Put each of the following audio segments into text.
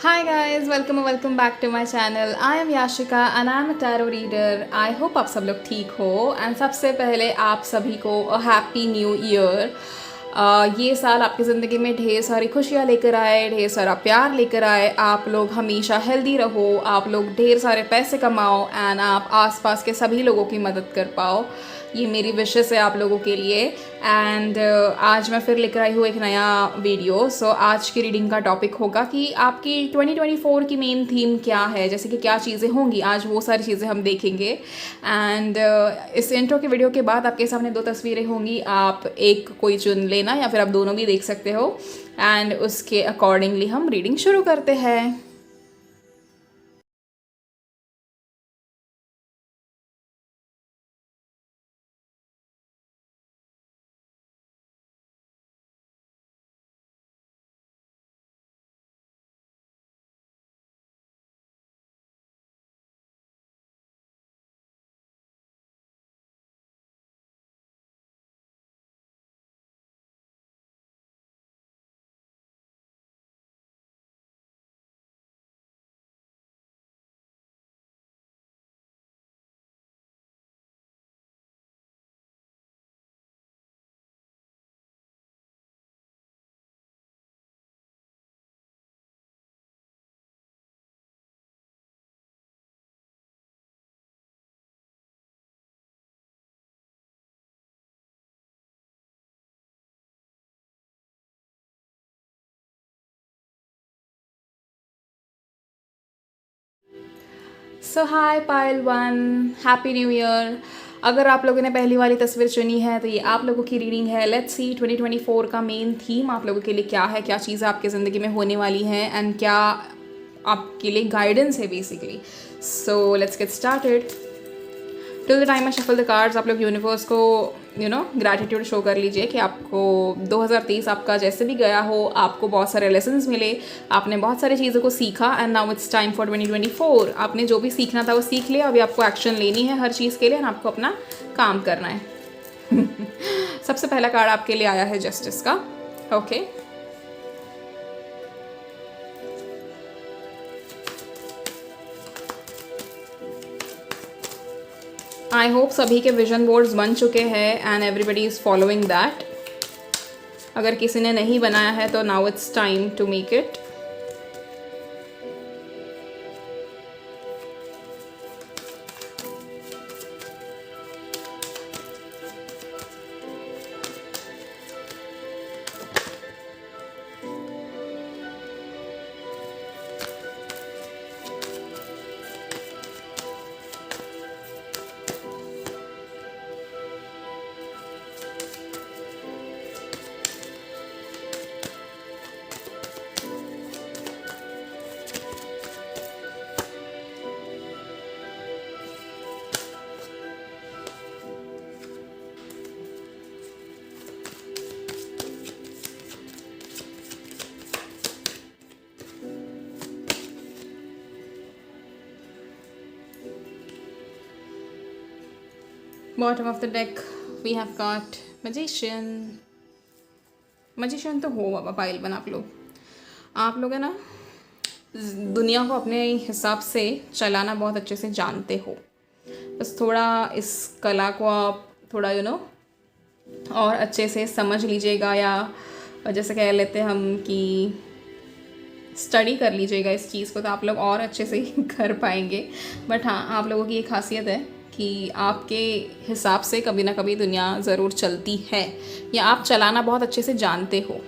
Hi guys, welcome back to my channel. I am Yashika and I am a tarot reader. I hope आप सब लोग ठीक हो and सबसे पहले आप सभी को हैप्पी न्यू ईयर। ये साल आपकी ज़िंदगी में ढेर सारी खुशियाँ लेकर आए, ढेर सारा प्यार लेकर आए। आप लोग हमेशा हेल्दी रहो, आप लोग ढेर सारे पैसे कमाओ एंड आप आसपास के सभी लोगों की मदद कर पाओ। ये मेरी विशेस है आप लोगों के लिए। एंड आज मैं फिर लेकर आई हूँ एक नया वीडियो। आज की रीडिंग का टॉपिक होगा कि आपकी 2024 की मेन थीम क्या है, जैसे कि क्या चीज़ें होंगी। आज वो सारी चीज़ें हम देखेंगे। एंड इस इंट्रो के वीडियो के बाद आपके सामने दो तस्वीरें होंगी, आप एक कोई चुन लेना या फिर आप दोनों भी देख सकते हो एंड उसके अकॉर्डिंगली हम रीडिंग शुरू करते हैं। सो हाय पायल वन, हैप्पी न्यू ईयर। अगर आप लोगों ने पहली वाली तस्वीर चुनी है तो ये आप लोगों की रीडिंग है। लेट्स सी 2024 का मेन थीम आप लोगों के लिए क्या है, क्या चीज़ें आपकी ज़िंदगी में होने वाली हैं एंड क्या आपके लिए गाइडेंस है basically. So let's get started. Till the time I shuffle the cards, आप लोग यूनिवर्स को ग्रैटिट्यूड शो कर लीजिए कि आपको 2023 आपका जैसे भी गया हो, आपको बहुत सारे लेसन्स मिले, आपने बहुत सारी चीज़ों को सीखा and now it's time for 2024। आपने जो भी सीखना था वो सीख लिया, अभी आपको एक्शन लेनी है हर चीज़ के लिए एंड आपको अपना काम करना है। सबसे पहला कार्ड आपके लिए आया है जस्टिस का। ओके आई होप सभी के विजन बोर्ड्स बन चुके हैं and everybody is following that. अगर किसी ने नहीं बनाया है तो now it's time to make it. Bottom of the deck we have got magician। magician तो हो बाबा पाइल बन। आप लोग है ना दुनिया को अपने हिसाब से चलाना बहुत अच्छे से जानते हो। बस थोड़ा इस कला को आप थोड़ा और अच्छे से समझ लीजिएगा, या जैसे कह लेते हैं हम कि स्टडी कर लीजिएगा इस चीज़ को, तो आप लोग और अच्छे से कर पाएंगे। बट हाँ, आप लोगों की एक खासियत है कि आपके हिसाब से कभी ना कभी दुनिया ज़रूर चलती है, या आप चलाना बहुत अच्छे से जानते हो।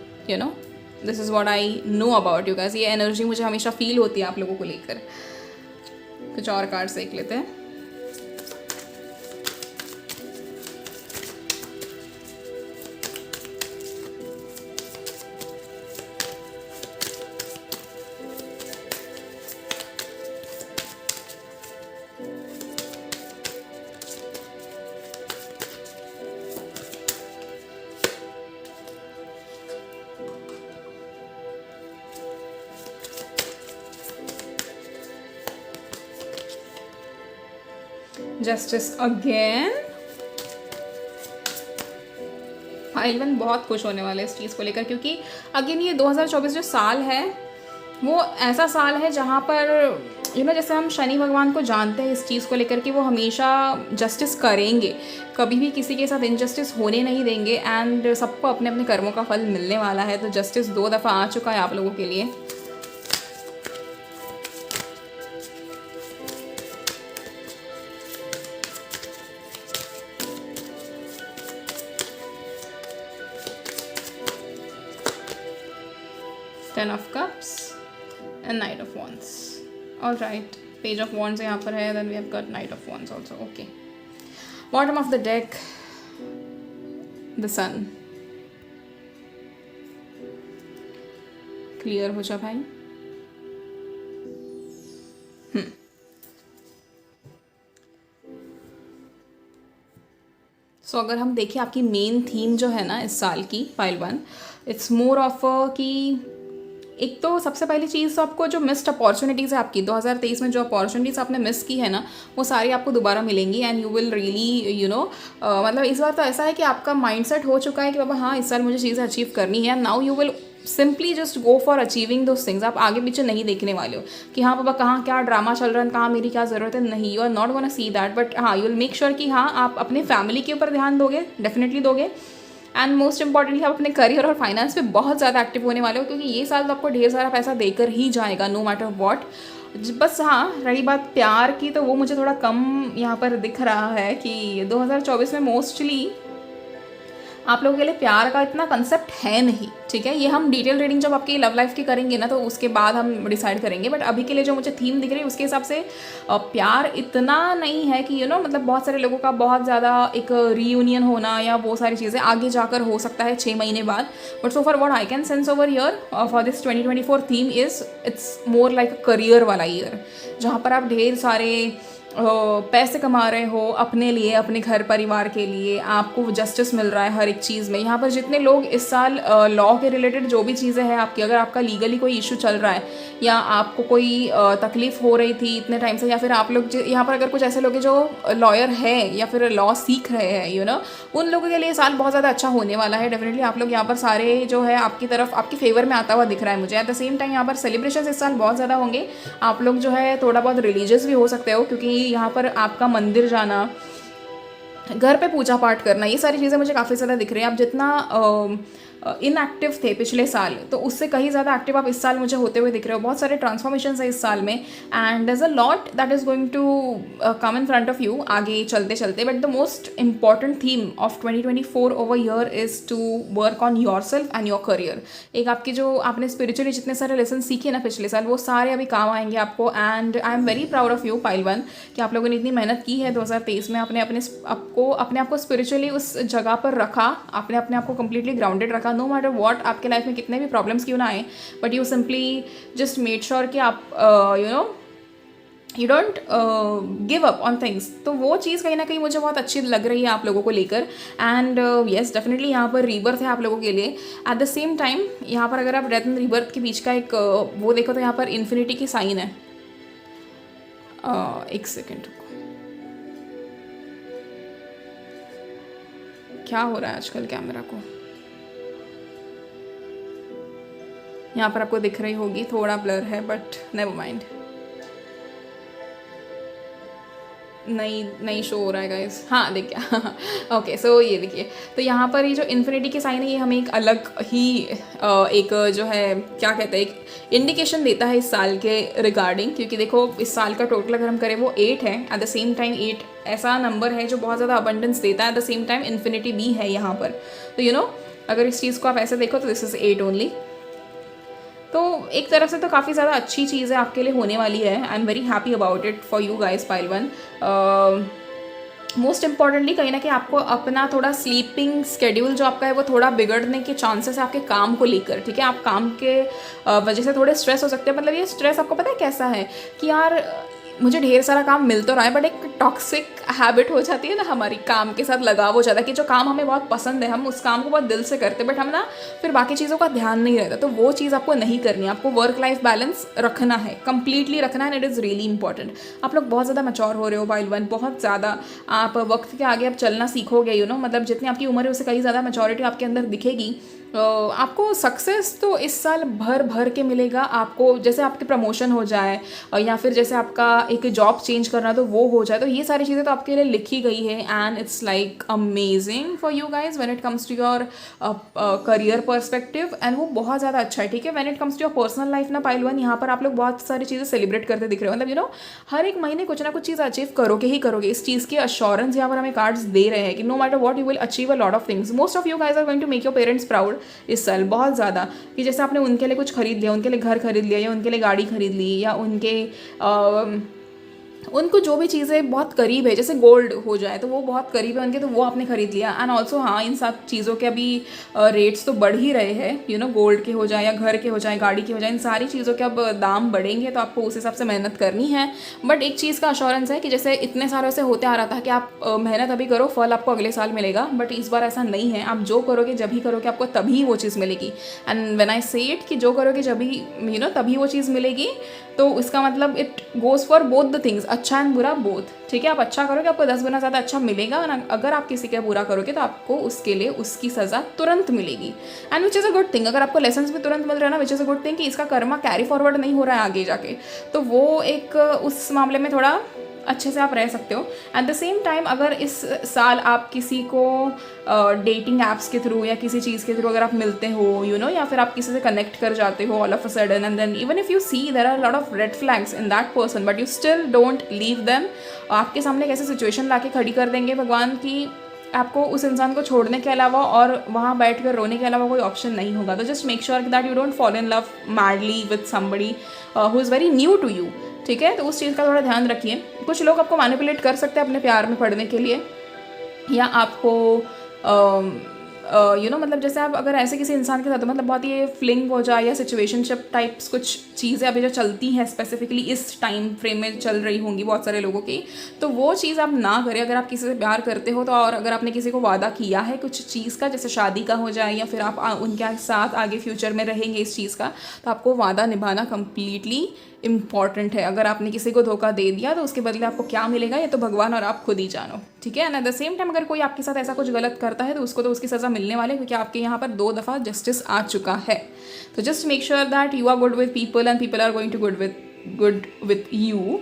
This is what I know about you guys. ये एनर्जी मुझे हमेशा फील होती है आप लोगों को लेकर। कुछ और कार्ड्स देख लेते हैं। Justice again. आइलवन बहुत खुश होने वाले इस चीज़ को लेकर, क्योंकि अगेन ये 2024 जो साल है वो ऐसा साल है जहाँ पर जैसे हम शनि भगवान को जानते हैं इस चीज़ को लेकर कि वो हमेशा जस्टिस करेंगे, कभी भी किसी के साथ इनजस्टिस होने नहीं देंगे, एंड सबको अपने अपने कर्मों का फल मिलने वाला है। तो जस्टिस 2 दफ़ा आ चुका है आप लोगों के लिए। Ten of Cups and Knight of Wands. All right, Page of Wands यहाँ पर है, then we have got Knight of Wands also. Okay. Bottom of the deck, the Sun. Clear हो जा भाई। सो अगर हम देखें आपकी मेन थीम जो है ना इस साल की पाइल 1, इट्स मोर ऑफ कि एक तो सबसे पहली चीज़ तो आपको जो मिस्ड अपॉर्चुनिटीज़ है आपकी 2023 में, जो अपॉर्चुनिटीज़ आपने मिस की है ना, वो सारी आपको दोबारा मिलेंगी एंड यू विल रियली मतलब इस बार तो ऐसा है कि आपका माइंडसेट हो चुका है कि बाबा हाँ इस साल मुझे चीज़ें अचीव करनी है। Now you will simply just go for achieving those things. आप आगे पीछे नहीं देखने वाले हो कि हाँ बाबा कहाँ क्या ड्रामा चल रहा है, कहाँ मेरी क्या ज़रूरत है, नहीं, you are not gonna see that. But हाँ, यू विल मेक श्योर कि हाँ आप अपने फैमिली के ऊपर ध्यान दोगे, डेफिनेटली दोगे, एंड मोस्ट इंपॉर्टेंटली आप अपने करियर और फाइनेंस पे बहुत ज़्यादा एक्टिव होने वाले हो, क्योंकि ये साल तो आपको ढेर सारा पैसा देकर ही जाएगा नो मैटर वॉट। बस हाँ, रही बात प्यार की, तो वो मुझे थोड़ा कम यहाँ पर दिख रहा है कि 2024 में मोस्टली आप लोगों के लिए प्यार का इतना कंसेप्ट है नहीं। ठीक है, ये हम डिटेल रीडिंग जब आपकी लव लाइफ की करेंगे ना तो उसके बाद हम डिसाइड करेंगे। बट अभी के लिए जो मुझे थीम दिख रही है उसके हिसाब से प्यार इतना नहीं है कि मतलब बहुत सारे लोगों का बहुत ज़्यादा एक रीयूनियन होना या वो सारी चीज़ें आगे जाकर हो सकता है 6 महीने बाद। But so for what I can sense over year for this 2024 theme is it's more like a career वाला ईयर, जहाँ पर आप ढेर सारे पैसे कमा रहे हो अपने लिए, अपने घर परिवार के लिए, आपको जस्टिस मिल रहा है हर एक चीज़ में। यहाँ पर जितने लोग इस साल लॉ के रिलेटेड जो भी चीज़ें हैं आपकी, अगर आपका लीगली कोई इशू चल रहा है या आपको कोई तकलीफ़ हो रही थी इतने टाइम से, या फिर आप लोग यहाँ पर अगर कुछ ऐसे लोग हैं जो लॉयर है या फिर लॉ सीख रहे हैं उन लोगों के लिए साल बहुत ज़्यादा अच्छा होने वाला है। डेफिनेटली आप लोग यहाँ पर सारे जो है आपकी तरफ आपकी फेवर में आता हुआ दिख रहा है मुझे। एट द सेम टाइम यहाँ पर सेलिब्रेशन इस साल बहुत ज़्यादा होंगे। आप लोग जो है थोड़ा बहुत रिलीजियस भी हो सकते हो, क्योंकि यहाँ पर आपका मंदिर जाना, घर पे पूजा पाठ करना, ये सारी चीज़ें मुझे काफ़ी ज़्यादा दिख रही हैं। आप जितना इनएक्टिव थे पिछले साल तो उससे कहीं ज़्यादा एक्टिव आप इस साल मुझे होते हुए दिख रहे हो। बहुत सारे ट्रांसफॉर्मेशन है इस साल में and there is a lot that is going to come in front of you आगे चलते चलते। But the most important theme of 2024 over year is to work on yourself and your career. एक आपकी जो आपने spiritually जितने सारे lesson सीखे ना पिछले साल, वो सारे अभी काम आएंगे आपको। And I am very proud of you pile 1 कि आप लोगों ने इतनी मेहनत की है 2023 में, आपने अपने आप को स्पिरिचुअली उस जगह पर रखा, आपने अपने आप को कम्प्लीटली ग्राउंडेड रखा। नो मैटर वॉट आपके लाइफ में कितने भी प्रॉब्लम्स क्यों ना आए, but you simply just made sure कि आप you don't give up on things. तो वो चीज़ कहीं ना कहीं मुझे बहुत अच्छी लग रही है आप लोगों को लेकर। एंड येस, डेफिनेटली यहाँ पर रीबर्थ है आप लोगों के लिए। एट द सेम टाइम यहाँ पर अगर आप डेथ एंड रीबर्थ के बीच का एक वो देखो तो यहाँ पर इन्फिनिटी की साइन है। एक सेकेंड, क्या हो रहा है आजकल कैमरा को, यहाँ पर आपको दिख रही होगी, थोड़ा ब्लर है बट नेवर माइंड, नहीं शो हो रहा है गाइस। हाँ देखिए ओके, सो ये देखिए, तो यहाँ पर ये जो इन्फिनिटी के साइन है ये हमें एक अलग ही एक जो है क्या कहते हैं एक इंडिकेशन देता है इस साल के रिगार्डिंग। क्योंकि देखो इस साल का टोटल अगर हम करें वो 8 है। एट द सेम टाइम 8 ऐसा नंबर है जो बहुत ज़्यादा अबंडेंस देता है, eight the same time infinity भी है यहाँ पर। तो अगर इस चीज़ को आप ऐसे देखो तो दिस इज़ 8 ओनली। तो एक तरफ से तो काफ़ी ज़्यादा अच्छी चीज़ है आपके लिए होने वाली है। आई am very happy about it for you guys pile 1। Most importantly कहीं ना कहीं आपको अपना थोड़ा स्लीपिंग स्केड्यूल जो आपका है वो थोड़ा बिगड़ने के चांसेस है आपके काम को लेकर। ठीक है, आप काम के वजह से थोड़े स्ट्रेस हो सकते हैं। मतलब ये स्ट्रेस आपको पता है कैसा है कि यार मुझे ढेर सारा काम मिल तो रहा है, बट एक टॉक्सिक हैबिट हो जाती है ना हमारी, काम के साथ लगाव हो जाता है कि जो काम हमें बहुत पसंद है हम उस काम को बहुत दिल से करते हैं, बट हम ना फिर बाकी चीज़ों का ध्यान नहीं रहता। तो वो चीज़ आपको नहीं करनी है। आपको वर्क लाइफ बैलेंस रखना है, कंप्लीटली रखना है, and it is really important. आप लोग बहुत ज़्यादा मैच्योर हो रहे हो पाइल 1, बहुत ज़्यादा। आप वक्त के आगे आप चलना सीखोगे। मतलब जितनी आपकी उम्र है उससे कहीं ज़्यादा मैच्योरिटी आपके अंदर दिखेगी। आपको सक्सेस तो इस साल भर भर के मिलेगा आपको। जैसे आपके प्रमोशन हो जाए या फिर जैसे आपका एक जॉब चेंज करना तो वो हो जाए, तो ये सारी चीज़ें तो आपके लिए लिखी गई है and it's like amazing for you guys when it comes to your career perspective, and वो बहुत ज़्यादा अच्छा है। ठीक है, when it comes to your personal life ना पाइल वन, यहाँ पर आप लोग बहुत सारी चीज़ें सेलिब्रेट करते दिख रहे हो। मतलब यू नो हर एक महीने कुछ ना कुछ चीज़ अचीव करोगे ही करोगे, इस चीज़ की अश्योरेंस यहाँ पर हमें कार्ड्स दे रहे हैं कि no matter what you will achieve a lot of things. Most of you guys are going to make your parents proud इस साल बहुत ज़्यादा, कि जैसे आपने उनके लिए कुछ खरीद लिया, उनके लिए घर खरीद लिया या उनके लिए गाड़ी खरीद ली, या उनको जो भी चीज़ें बहुत करीब है, जैसे गोल्ड हो जाए तो वो बहुत करीब है उनके, तो वो आपने खरीद लिया। एंड ऑल्सो हाँ, इन सब चीज़ों के अभी रेट्स तो बढ़ ही रहे हैं, यू नो गोल्ड के हो जाए या घर के हो जाए, गाड़ी के हो जाए, इन सारी चीज़ों के अब दाम बढ़ेंगे, तो आपको उस हिसाब से मेहनत करनी है। बट एक चीज़ का अश्योरेंस है कि जैसे इतने सालों से होते आ रहा था कि आप मेहनत अभी करो, फल आपको अगले साल मिलेगा, बट इस बार ऐसा नहीं है। आप जो करोगे जब ही करोगे आपको तभी वो चीज़ मिलेगी। एंड व्हेन आई से इट कि जो करोगे जब ही यू नो तभी वो चीज़ मिलेगी, तो इसका मतलब it goes for both the things, अच्छा एंड बुरा बोथ। ठीक है, आप अच्छा करोगे आपको 10 गुना ज़्यादा अच्छा मिलेगा, और अगर आप किसी का बुरा करोगे तो आपको उसके लिए उसकी सज़ा तुरंत मिलेगी। And which is a good thing, अगर आपको लेसन्स भी तुरंत मिल रहा है ना, विच इज़ अ गुड थिंग कि इसका कर्मा कैरी फॉरवर्ड नहीं हो रहा है आगे जाके, तो वो एक उस मामले में थोड़ा अच्छे से आप रह सकते हो। एट द सेम टाइम अगर इस साल आप किसी को डेटिंग ऐप्स के थ्रू या किसी चीज़ के थ्रू अगर आप मिलते हो, यू नो, या फिर आप किसी से कनेक्ट कर जाते हो all of a sudden, and then even if you see there are lot of red flags in that person, but you still don't leave them, आपके सामने एक ऐसी सिचुएशन ला के खड़ी कर देंगे भगवान की आपको उस इंसान को छोड़ने के अलावा और वहाँ बैठ कर रोने के अलावा कोई ऑप्शन नहीं होगा। तो just make sure that you don't fall in love madly with somebody who is very new to you. ठीक है, तो उस चीज़ का थोड़ा ध्यान रखिए। कुछ लोग आपको मैनिपुलेट कर सकते हैं अपने प्यार में पड़ने के लिए, या आपको यू नो मतलब जैसे आप अगर ऐसे किसी इंसान के साथ मतलब बहुत ही फ्लिंग हो जाए या सिचुएशनशिप टाइप्स कुछ चीज़ें अभी जो चलती हैं स्पेसिफिकली इस टाइम फ्रेम में चल रही होंगी बहुत सारे लोगों की, तो वो चीज़ आप ना करें। अगर आप किसी से प्यार करते हो तो, और अगर आपने किसी को वादा किया है कुछ चीज़ का, जैसे शादी का हो जाए या फिर आप उनके साथ आगे फ्यूचर में रहेंगे इस चीज़ का, तो आपको वादा निभाना कम्प्लीटली इम्पॉर्टेंट है। अगर आपने किसी को धोखा दे दिया तो उसके बदले आपको क्या मिलेगा ये तो भगवान और आप खुद ही जानो। ठीक है, and eight the same time अगर कोई आपके साथ ऐसा कुछ गलत करता है तो उसको तो उसकी सज़ा मिलने वाली है, क्योंकि आपके यहाँ पर 2 दफ़ा जस्टिस आ चुका है। तो just make sure that you are good with people and people are going to good with you.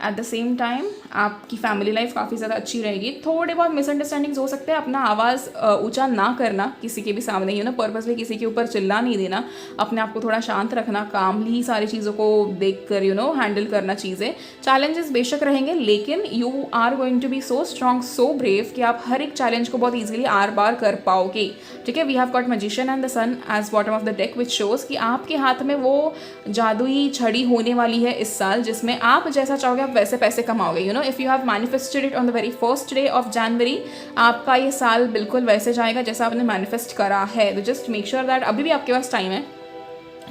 At the same time आपकी फैमिली लाइफ काफ़ी ज़्यादा अच्छी रहेगी। थोड़े बहुत मिसअंडरस्टैंडिंग्स हो सकते हैं, अपना आवाज़ ऊंचा ना करना किसी के भी सामने, यू नो पर्पसली किसी के ऊपर चिल्ला नहीं देना, अपने आप को थोड़ा शांत रखना, कामली सारी चीज़ों को देख कर यू नो हैंडल करना चीज़ें। चैलेंजेस बेशक रहेंगे, लेकिन you are going to be so strong so brave कि आप हर एक चैलेंज को बहुत ईजिली आर बार कर पाओगे। ठीक है, we have got magician and the sun as bottom of the deck, which shows कि आपके हाथ में वो जादुई छड़ी होने वाली है इस साल, जिसमें आप जैसा चाहोगे आप वैसे पैसे कमाओगे। You know if you have manifested it on the very first day of January, आपका ये साल बिल्कुल वैसे जाएगा जैसा आपने मैनिफेस्ट करा है। तो जस्ट मेक श्योर दैट अभी भी आपके पास टाइम है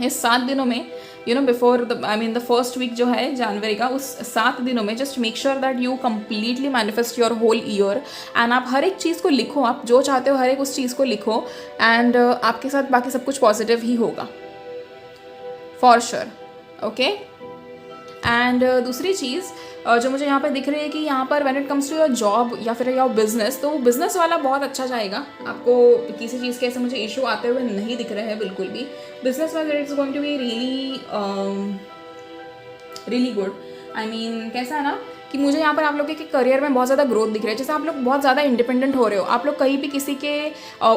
इस 7 दिनों में, you know before the first week जो है जनवरी का, उस 7 दिनों में just make sure that you completely manifest your whole year. And आप हर एक चीज़ को लिखो, आप जो चाहते हो हर एक उस चीज़ को लिखो, एंड आपके साथ बाकी सब कुछ पॉजिटिव ही होगा फॉर श्योर। ओके, एंड दूसरी चीज़ जो मुझे यहाँ पर दिख रही है कि यहाँ पर when it comes to your job या फिर योर बिजनेस, तो बिजनेस वाला बहुत अच्छा जाएगा। आपको किसी चीज़ के ऐसे मुझे इशू आते हुए नहीं दिख रहे हैं बिल्कुल भी। Business wise it's going to be really good. I mean कैसा है ना कि मुझे यहाँ पर आप लोगों के करियर में बहुत ज़्यादा ग्रोथ दिख रही है, जैसे आप लोग बहुत ज़्यादा इंडिपेंडेंट हो रहे हो, आप लोग कहीं भी किसी के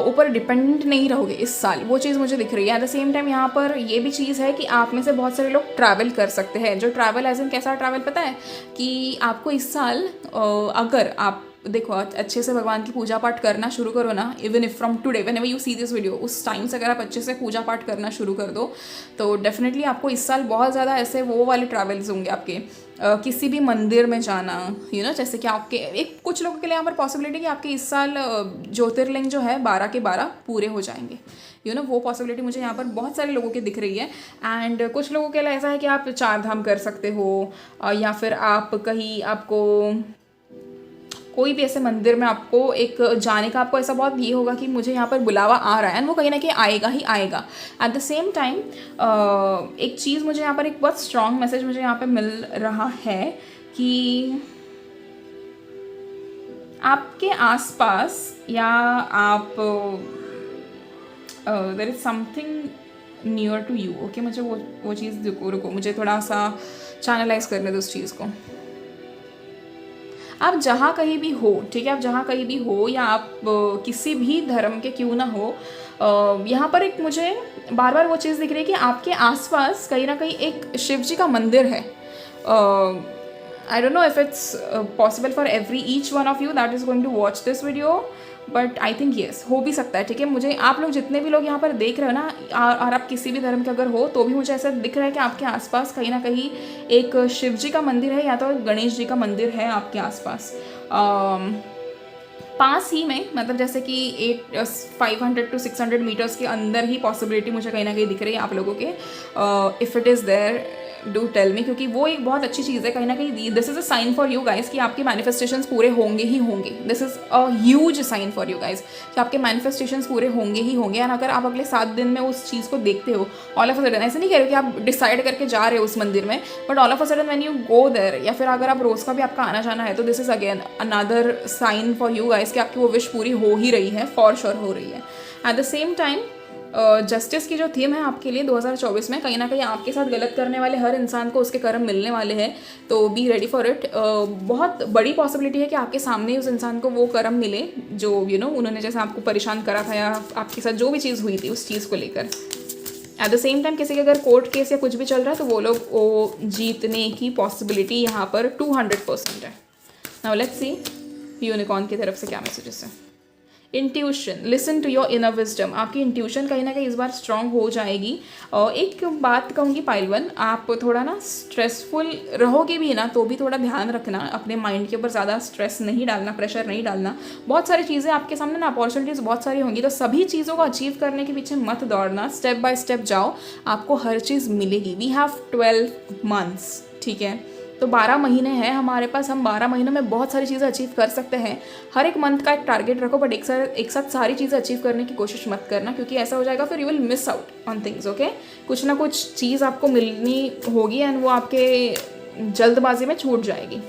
ऊपर डिपेंडेंट नहीं रहोगे इस साल, वो चीज़ मुझे दिख रही है। एट द सेम टाइम यहाँ पर ये भी चीज़ है कि आप में से बहुत सारे लोग ट्रैवल कर सकते हैं। जो ट्रैवल एज इन कैसा ट्रैवल पता है कि आपको इस साल अगर आप देखो अच्छे से भगवान की पूजा पाठ करना शुरू करो ना, even if from today when ever you see this video, उस टाइम से अगर आप अच्छे से पूजा पाठ करना शुरू कर दो तो डेफिनेटली आपको इस साल बहुत ज़्यादा ऐसे वो वाले ट्रैवल्स होंगे आपके। किसी भी मंदिर में जाना, यू नो जैसे कि आपके एक कुछ लोगों के लिए यहाँ पर पॉसिबिलिटी कि आपके इस साल ज्योतिर्लिंग जो है 12 के 12 पूरे हो जाएंगे। यू नो वो पॉसिबिलिटी मुझे यहाँ पर बहुत सारे लोगों की दिख रही है। एंड कुछ लोगों के लिए ऐसा है कि आप 4 धाम कर सकते हो, या फिर आप कहीं आपको कोई भी ऐसे मंदिर में आपको एक जाने का आपको ऐसा बहुत ये होगा कि मुझे यहाँ पर बुलावा आ रहा है, एंड वो कहीं ना कहीं आएगा ही आएगा। एट द सेम टाइम एक चीज़ मुझे यहाँ पर एक बहुत स्ट्रॉन्ग मैसेज मुझे यहाँ पर मिल रहा है कि आपके आसपास या आप there is something near to you. Okay, मुझे वो चीज़ रुको, मुझे थोड़ा सा चैनलाइज करने दो उस चीज़ को। आप जहाँ कहीं भी हो, ठीक है, आप जहाँ कहीं भी हो या आप किसी भी धर्म के क्यों ना हो, यहाँ पर एक मुझे बार बार वो चीज़ दिख रही है कि आपके आसपास कहीं ना कहीं एक शिव जी का मंदिर है। I don't know if it's possible for each one of you that is going to watch this video, but I think yes, हो भी सकता है। ठीक है, मुझे आप लोग जितने भी लोग यहाँ पर देख रहे हो ना, और आप किसी भी धर्म के अगर हो तो भी मुझे ऐसा दिख रहा है कि आपके आसपास कहीं ना कहीं एक शिव जी का मंदिर है या तो गणेश जी का मंदिर है आपके आसपास। पास ही में, मतलब जैसे कि 500 to 600 मीटर्स के अंदर ही पॉसिबिलिटी मुझे कहीं ना कहीं दिख रही है आप लोगों के। If it is there do tell me, क्योंकि वो एक बहुत अच्छी चीज़ है कहीं ना कहीं। This is a sign for you guys कि आपके मैनिफेस्टेशंस पूरे होंगे ही होंगे। This is a huge sign for you guys कि आपके मैनिफेस्टेशंस पूरे होंगे ही होंगे। और अगर आप अगले 7 दिन में उस चीज़ को देखते हो ऑल ऑफ अ सडन, ऐसे नहीं कह रहे हो कि आप डिसाइड करके जा रहे हो उस मंदिर में, but all of a sudden when you go there, या फिर अगर आप रोज़ का भी आपका आना जाना है, तो this is again another sign for you guys कि आपकी वो विश पूरी हो ही रही है, फॉर श्योर हो रही है। Eight the same time justice की जो थीम है आपके लिए 2024 में, कहीं ना कहीं आपके साथ गलत करने वाले हर इंसान को उसके कर्म मिलने वाले हैं, तो बी रेडी फॉर इट। बहुत बड़ी पॉसिबिलिटी है कि आपके सामने ही उस इंसान को वो कर्म मिले जो उन्होंने जैसे आपको परेशान करा था या आपके साथ जो भी चीज़ हुई थी उस चीज़ को लेकर। एट द सेम टाइम किसी के अगर कोर्ट केस या कुछ भी चल रहा है तो वो लोग वो जीतने की पॉसिबिलिटी यहाँ पर 200% है। नाउ लेट्स सी यूनिकॉर्न की तरफ से क्या मैसेजेस है। Intuition, listen to your inner wisdom. आपकी इंट्यूशन कहीं ना कहीं इस बार स्ट्रांग हो जाएगी। एक बात कहूँगी पाइल वन, आप थोड़ा ना स्ट्रेसफुल रहोगे भी ना तो भी थोड़ा ध्यान रखना, अपने माइंड के ऊपर ज़्यादा स्ट्रेस नहीं डालना, प्रेशर नहीं डालना। बहुत सारी चीज़ें आपके सामने ना, अपॉर्चुनिटीज़ बहुत सारी होंगी, तो सभी चीज़ों को अचीव करने के पीछे मत दौड़ना, स्टेप बाय स्टेप जाओ, आपको हर चीज़ मिलेगी। वी हैव 12 मंथ्स, ठीक है, तो 12 महीने हैं हमारे पास, हम 12 महीनों में बहुत सारी चीज़ें अचीव कर सकते हैं। हर एक मंथ का एक टारगेट रखो, बट एक साथ सारी चीज़ें अचीव करने की कोशिश मत करना, क्योंकि ऐसा हो जाएगा फिर you will miss out on things. Okay, कुछ ना कुछ चीज़ आपको मिलनी होगी एंड वो आपके जल्दबाजी में छूट जाएगी।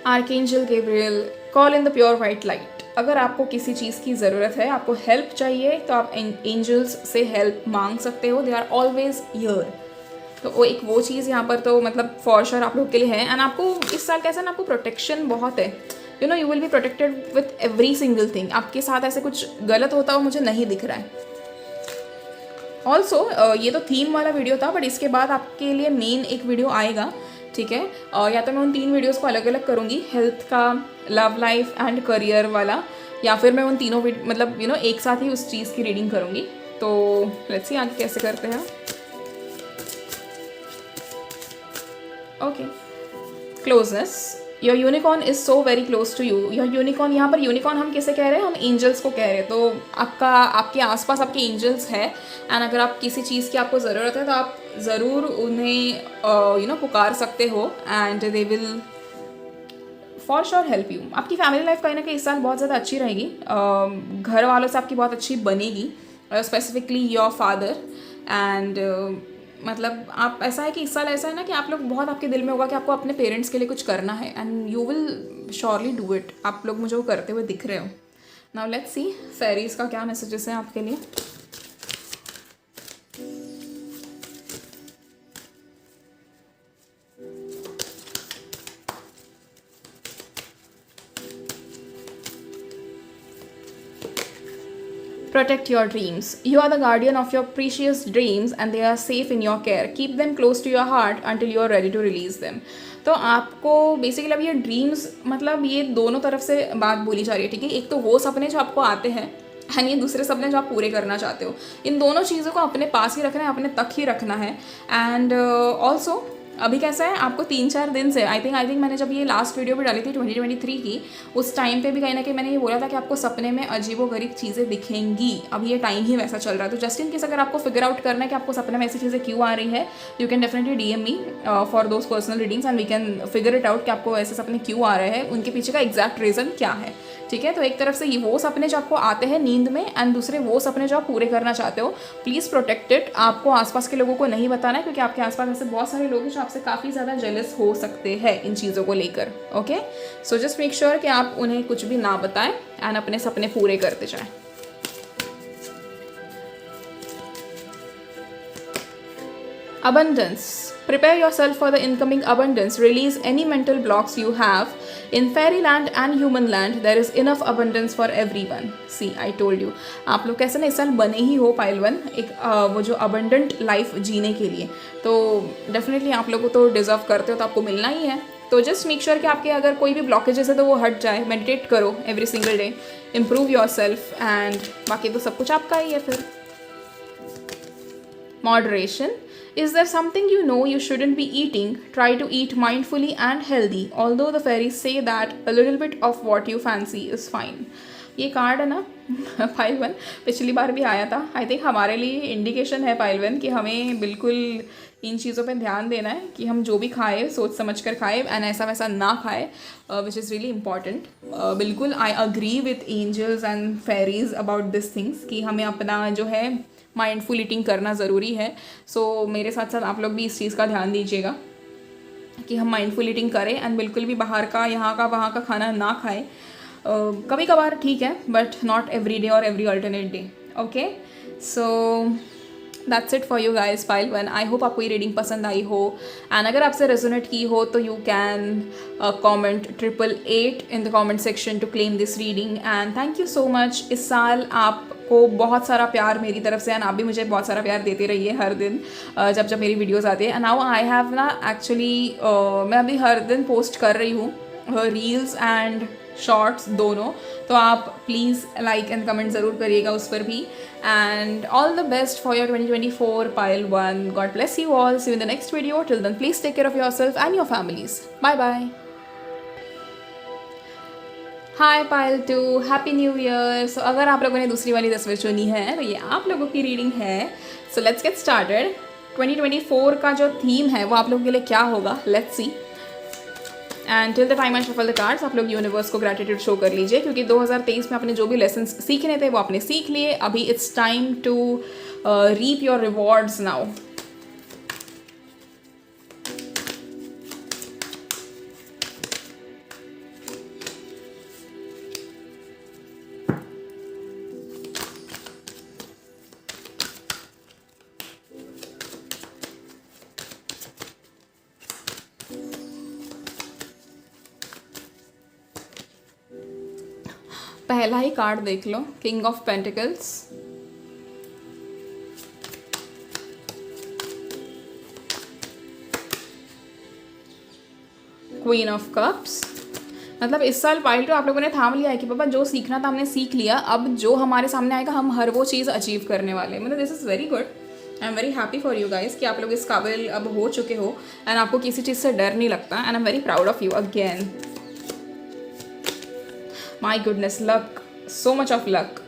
Archangel Gabriel, call in the pure white light. अगर आपको किसी चीज़ की ज़रूरत है, आपको हेल्प चाहिए, तो आप एंजल्स से हेल्प मांग सकते हो। They are always here. तो वो एक वो चीज़ यहाँ पर तो मतलब फॉर श्योर आप लोग के लिए है। एंड आपको इस साल कैसा ना, आपको प्रोटेक्शन बहुत है। You will be protected with every single thing. आपके साथ ऐसे कुछ गलत होता हो मुझे नहीं दिख रहा है। ऑल्सो ये तो थीम वाला वीडियो था, बट इसके बाद आपके लिए मेन एक वीडियो आएगा, ठीक है। या तो मैं उन 3 वीडियोज़ को अलग अलग करूँगी, हेल्थ का, लव लाइफ एंड करियर वाला, या फिर मैं उन तीनों मतलब एक साथ ही उस चीज़ की रीडिंग करूँगी। तो लेट्स सी आगे कैसे करते हैं। Okay, closeness, your unicorn is so very close to you. Your unicorn, यहाँ पर यूनिकॉर्न हम किसे कह रहे हैं, हम एंजल्स को कह रहे हैं। तो आपके आसपास आपके एंजल्स है, एंड अगर आप किसी चीज़ की आपको ज़रूरत है तो आप ज़रूर उन्हें पुकार सकते हो, and they will for sure help you. आपकी फैमिली लाइफ कहीं ना कहीं इस साल बहुत ज़्यादा अच्छी रहेगी। घर वालों से आपकी बहुत अच्छी बनेगी, स्पेसिफिकली योर फादर। एंड मतलब आप, ऐसा है कि इस साल ऐसा है ना कि आप लोग बहुत, आपके दिल में होगा कि आपको अपने पेरेंट्स के लिए कुछ करना है, and you will surely do it. आप लोग मुझे वो करते हुए दिख रहे हो। नाउ लेट्स सी फेरीज का क्या मैसेजेस हैं आपके लिए। Protect your dreams. You are the guardian of your precious dreams and they are safe in your care. Keep them close to your heart until you are ready to release them. तो आपको basically अब ये dreams, मतलब ये दोनों तरफ से बात बोली जा रही है, ठीक है। एक तो वो सपने जो आपको आते हैं, एंड ये दूसरे सपने जो आप पूरे करना चाहते हो। इन दोनों चीज़ों को अपने पास ही रखना है, अपने तक ही रखना है। एंड ऑल्सो अभी कैसा है, आपको 3-4 दिन से आई थिंक मैंने जब ये लास्ट वीडियो भी डाली थी 2023 की, उस टाइम पे भी कहीं ना कहीं मैंने ये बोला था कि आपको सपने में अजीबोगरीब चीज़ें दिखेंगी। अब ये टाइम ही वैसा चल रहा है। तो जस्ट इन केस अगर आपको फिगर आउट करना है कि आपको सपने में ऐसी चीज़ें क्यों आ रही है, you can definitely DM me for those personal readings and we can figure it out कि आपको ऐसे सपने क्यों आ रहे हैं, उनके पीछे का एग्जैक्ट रीज़न क्या है, ठीक है। तो एक तरफ से ये वो सपने जो आपको आते हैं नींद में, एंड दूसरे वो सपने जो आप पूरे करना चाहते हो, प्लीज़ प्रोटेक्ट इट। आपको आसपास के लोगों को नहीं बताना है, क्योंकि आपके आसपास ऐसे बहुत सारे लोग हैं जो आपसे काफ़ी ज़्यादा जेलस हो सकते हैं इन चीज़ों को लेकर। Okay, so just make sure कि आप उन्हें कुछ भी ना बताएं एंड अपने सपने पूरे करते जाएं। Abundance. Prepare yourself for the incoming abundance. Release any mental blocks you have. In fairyland and human land, there is enough abundance for everyone. See, I told you. आप लोग कैसे ना इस साल बने ही हो पाइल वन एक वो जो abundant life जीने के लिए, तो डेफिनेटली आप लोगों को तो डिजर्व करते हो, तो आपको मिलना ही है. तो जस्ट मेक श्योर कि आपके अगर कोई भी ब्लॉकेजेस है तो वो हट जाए. मेडिटेट करो every single day, improve your self, and बाकी तो सब कुछ आपका ही है फिर. Moderation. Is there something you know you shouldn't be eating? Try to eat mindfully and healthy. Although the fairies say that a little bit of what you fancy is fine. ये card है ना pile one, पिछली बार भी आया था. I think हमारे लिए indication है पाइल वन कि हमें बिल्कुल इन चीज़ों पे ध्यान देना है कि हम जो भी खाएं सोच समझ कर खाएं एंड ऐसा वैसा ना खाएं, विच इज़ रियली इंपॉर्टेंट. बिल्कुल I agree with angels and fairies about this things कि हमें अपना जो है माइंडफुल ईटिंग करना ज़रूरी है. सो मेरे साथ साथ आप लोग भी इस चीज़ का ध्यान दीजिएगा कि हम माइंडफुल ईटिंग करें एंड बिल्कुल भी बाहर का यहाँ का वहाँ का खाना ना खाएं. कभी कभार ठीक है, बट नॉट एवरी डे और every alternate day. Okay, so that's it for you guys pile one. I hope आपको ये रीडिंग पसंद आई हो, एंड अगर आपसे रेजोनेट की हो तो you can comment 888 in the comment section two claim this reading. And thank you so much. इस साल आपको बहुत सारा प्यार मेरी तरफ से, एंड आप भी मुझे बहुत सारा प्यार देते रहिए हर दिन जब जब मेरी वीडियोज़ आती है. एंड नाउ आई हैव ना एक्चुअली मैं अभी हर दिन पोस्ट कर रही हूँ रील्स एंड शॉर्ट्स दोनों, तो आप प्लीज़ लाइक एंड कमेंट ज़रूर करिएगा उस पर भी. And all the best for your 2024 pile one. God bless you all. See you in the next video. Till then please take care of yourself and your families. Bye bye. Hi pile two, happy new year. So अगर आप लोगों ने दूसरी वाली तस्वीर चुनी है तो ये आप लोगों की रीडिंग है. So let's get started. 2024 का जो थीम है वो आप लोगों के लिए क्या होगा, let's see. And till the time I shuffle the cards, आप लोग यूनिवर्स को ग्रैटिट्यूड शो कर लीजिए क्योंकि 2023 में आपने जो भी लेसन सीखने थे वो आपने सीख लिए. अभी it's time to reap your rewards now. पहला ही कार्ड देख लो, king of pentacles, queen of cups. मतलब इस साल पाइल टू आप लोगों ने थाम लिया है कि पापा जो सीखना था हमने सीख लिया, अब जो हमारे सामने आएगा हम हर वो चीज़ अचीव करने वाले. मतलब this is very good. I am very happy for you guys कि आप लोग इस काबिल अब हो चुके हो एंड आपको किसी चीज़ से डर नहीं लगता. And I am very proud of you again. My goodness, luck, so much of luck.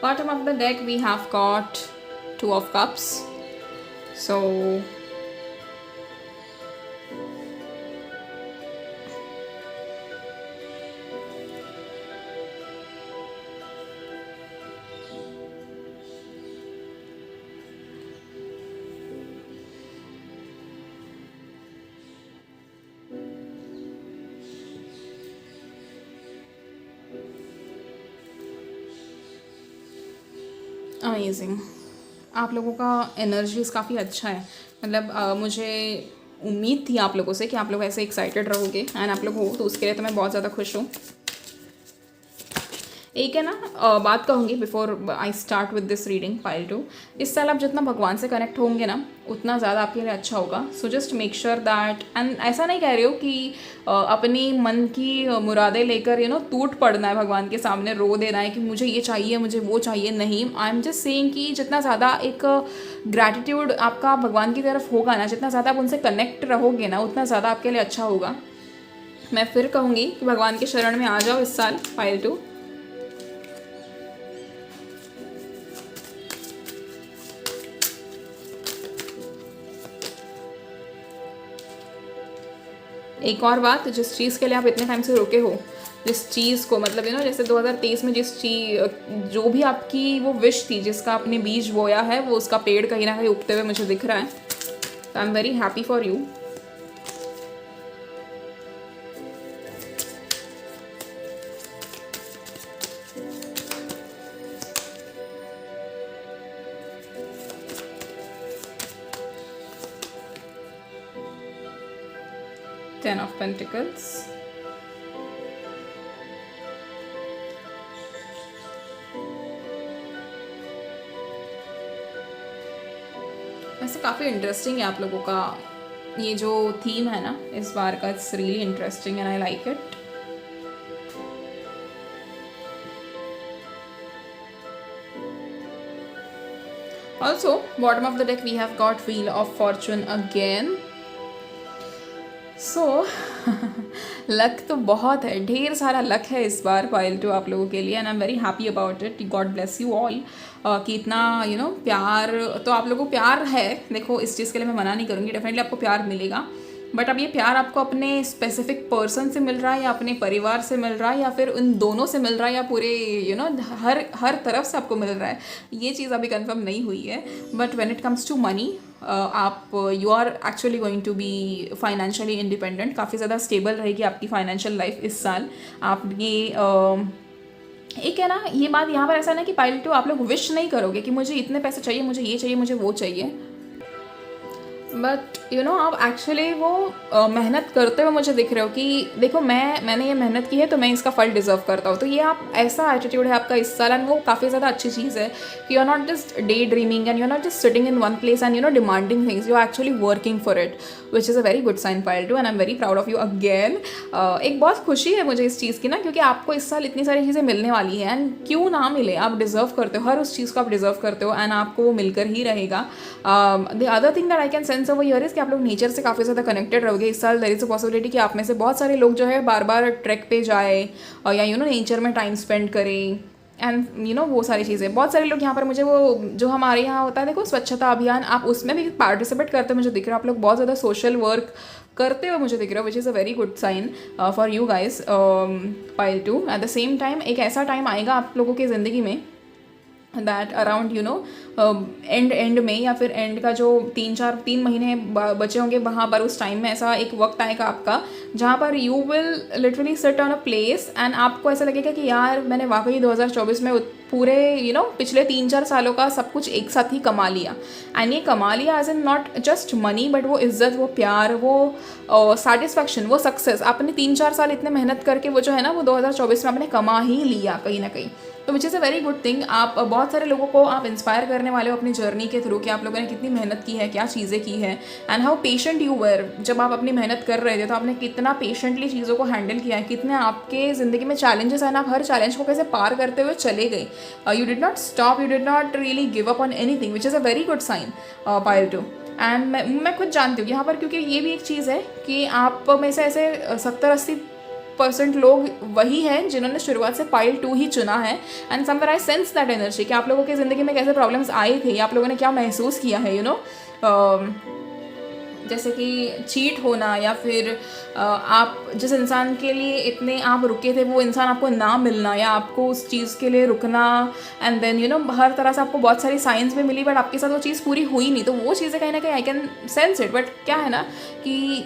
Bottom of the deck we have got 2 of cups. So amazing. आप लोगों का एनर्जीज काफ़ी अच्छा है. मतलब मुझे उम्मीद थी आप लोगों से कि आप लोग ऐसे एक्साइटेड रहोगे एंड आप लोग हो, तो उसके लिए तो मैं बहुत ज़्यादा खुश हूँ. एक है ना बात कहूँगी before I start with this reading pile two. इस साल आप जितना भगवान से कनेक्ट होंगे ना उतना ज़्यादा आपके लिए अच्छा होगा. So just make sure that, and ऐसा नहीं कह रही हो कि अपनी मन की मुरादें लेकर टूट पड़ना है भगवान के सामने, रो देना है कि मुझे ये चाहिए मुझे वो चाहिए. नहीं, आई एम जस्ट सेइंग कि जितना ज़्यादा एक ग्रैटिट्यूड आपका भगवान की तरफ होगा ना, जितना ज़्यादा आप उनसे कनेक्ट रहोगे ना, उतना ज़्यादा आपके लिए अच्छा होगा. मैं फिर कहूँगी कि भगवान के शरण में आ जाओ इस साल पाइल टू. एक और बात, जिस चीज़ के लिए आप इतने टाइम से रुके हो, जिस चीज़ को मतलब जैसे 2023 में जिस चीज़ जो भी आपकी वो विश थी, जिसका आपने बीज बोया है, वो उसका पेड़ कहीं ना कहीं उगते हुए मुझे दिख रहा है। तो आई am very happy for you. Ten of Pentacles, वैसे काफ़ी इंटरेस्टिंग है आप लोगों का ये जो थीम है ना इस बार का। It's really interesting and I like it. Also bottom of the deck we have got wheel of fortune again. So luck तो बहुत है, ढेर सारा लक है इस बार पाइल टू आप लोगों के लिए, and I am very happy about it. God bless you all. कि इतना प्यार तो आप लोगों को प्यार है। देखो इस चीज़ के लिए मैं मना नहीं करूँगी, डेफिनेटली आपको प्यार मिलेगा, बट अब ये प्यार आपको अपने स्पेसिफिक पर्सन से मिल रहा है या अपने परिवार से मिल रहा है या फिर उन दोनों से मिल रहा है या पूरे हर तरफ से आपको मिल रहा है, ये चीज़ अभी कंफर्म नहीं हुई है। But when it comes to money, आप you are actually going to be financially independent. काफ़ी ज़्यादा स्टेबल रहेगी आपकी फाइनेंशियल लाइफ इस साल। आप ये एक है ना, ये बात यहाँ पर ऐसा ना कि पाइल टू आप लोग विश नहीं करोगे कि मुझे इतने पैसे चाहिए, मुझे ये चाहिए, मुझे वो चाहिए, बट आप एक्चुअली वो मेहनत करते हुए मुझे दिख रहे हो कि देखो मैंने ये मेहनत की है तो मैं इसका फल डिजर्व करता हूँ। तो ये आप ऐसा एटीट्यूड है आपका इस साल, एंड वो काफ़ी ज़्यादा अच्छी चीज़ है कि you are not just day dreaming and you are not just sitting in one place and demanding things, you are actually working for it, which is a very good sign pile two, and I am very proud of you again. एक बहुत खुशी है मुझे इस चीज़ की ना, क्योंकि आपको इस साल इतनी सारी चीज़ें मिलने वाली हैं, एंड क्यों ना मिले, आप डिजर्व करते हो, हर उस चीज़ को आप डिजर्व करते हो, एंड आपको वो मिलकर ही रहेगा। The other thing that I can sense over here is कि आप लोग नेचर से काफ़ी ज़्यादा कनेक्टेड रहोगे इस साल। देयर इज़ अ पॉसिबिलिटी कि आप में से बहुत सारे लोग जो है बार बार ट्रैक पे जाए या नेचर में टाइम स्पेंड करें, एंड वो सारी चीज़ें। बहुत सारे लोग यहाँ पर मुझे वो जो हमारे यहाँ होता है देखो स्वच्छता अभियान, आप उसमें भी पार्टिसिपेट करते मुझे दिख रहा है। आप लोग बहुत ज़्यादा सोशल वर्क करते हुए मुझे दिख रहा है, which is a very good sign for you guys pile two. At the same time एक ऐसा टाइम आएगा आप लोगों की ज़िंदगी में दैट अराउंड एंड में या फिर एंड का जो 3 महीने बचे होंगे, वहाँ पर उस टाइम में ऐसा एक वक्त आएगा आपका जहाँ पर you will literally sit on a place and आपको ऐसा लगेगा कि यार मैंने वाकई 2024 में पूरे पिछले 3-4 सालों का सब कुछ एक साथ ही कमा लिया। एंड ये कमा लिया as in not just money, but वो इज्जत, वो प्यार, वो सेटिस्फैक्शन, वो सक्सेस आपने 3-4 साल इतने मेहनत करके वो जो है ना वो 2024 में आपने कमा ही लिया कहीं ना कहीं। तो विच is a very good thing. आप बहुत सारे लोगों को आप इंस्पायर करने वाले हो अपनी जर्नी के थ्रू कि आप लोगों ने कितनी मेहनत की है, क्या चीज़ें की है, and how patient you were. जब आप अपनी मेहनत कर रहे थे तो आपने कितना पेशेंटली चीज़ों को हैंडल किया है, कितने आपके ज़िंदगी में चैलेंजेस हैं, आप हर चैलेंज को कैसे पार करते हुए चले गए। You did not stop, you did not really give up on anything, which is a very good sign pile two. And मैं खुद जानती हूँ यहाँ पर, क्योंकि ये भी एक चीज़ है कि आप में से ऐसे 70-80% लोग वही हैं जिन्होंने शुरुआत से पाइल 2 ही चुना है। And somewhere I sense that energy कि आप लोगों की ज़िंदगी में कैसे प्रॉब्लम्स आए थे, आप लोगों ने क्या महसूस किया है, जैसे कि चीट होना या फिर आप जिस इंसान के लिए इतने आप रुके थे वो इंसान आपको ना मिलना, या आपको उस चीज़ के लिए रुकना, एंड देन हर तरह से आपको बहुत सारी साइंस भी मिली बट आपके साथ वो चीज़ पूरी हुई नहीं। तो वो चीज़ें कहीं ना कहीं I can sense it. But क्या है ना कि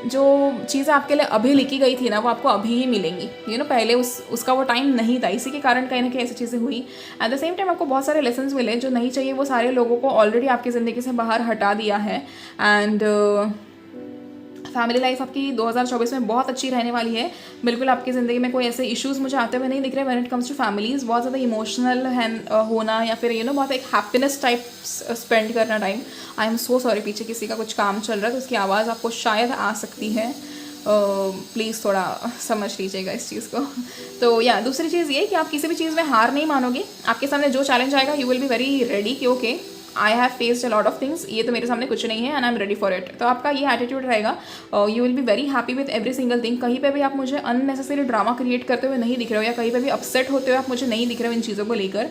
जो चीज़ें आपके लिए अभी लिखी गई थी ना वो आपको अभी ही मिलेंगी। पहले उसका वो टाइम नहीं था, इसी के कारण कहीं ना कहीं ऐसी चीज़ें हुई। एट द सेम टाइम आपको बहुत सारे लेसन्स मिले, जो नहीं चाहिए वो सारे लोगों को ऑलरेडी आपकी ज़िंदगी से बाहर हटा दिया है। एंड फैमिली लाइफ आपकी 2024 में बहुत अच्छी रहने वाली है। बिल्कुल आपकी ज़िंदगी में कोई ऐसे इश्यूज़ मुझे आते हुए नहीं दिख रहे। When it comes to families, बहुत ज़्यादा इमोशनल होना या फिर बहुत एक हैप्पीनेस टाइप स्पेंड करना time. I am so sorry, पीछे किसी का कुछ काम चल रहा है तो उसकी आवाज़ आपको शायद आ सकती है, प्लीज़ थोड़ा समझ लीजिएगा इस चीज़ को। तो या दूसरी चीज़ ये कि आप किसी भी चीज़ में हार नहीं मानोगे। आपके सामने जो चैलेंज आएगा you will be very ready कि okay I have faced a lot of things, ये तो मेरे सामने कुछ नहीं है and I am ready for it. तो आपका ये एटीट्यूड रहेगा, you will be very happy with every single thing. कहीं पे भी आप मुझे अननेसेसरी ड्रामा क्रिएट करते हुए नहीं दिख रहे हो, या कहीं पे भी अपसेट होते हुए आप मुझे नहीं दिख रहे हो इन चीज़ों को लेकर।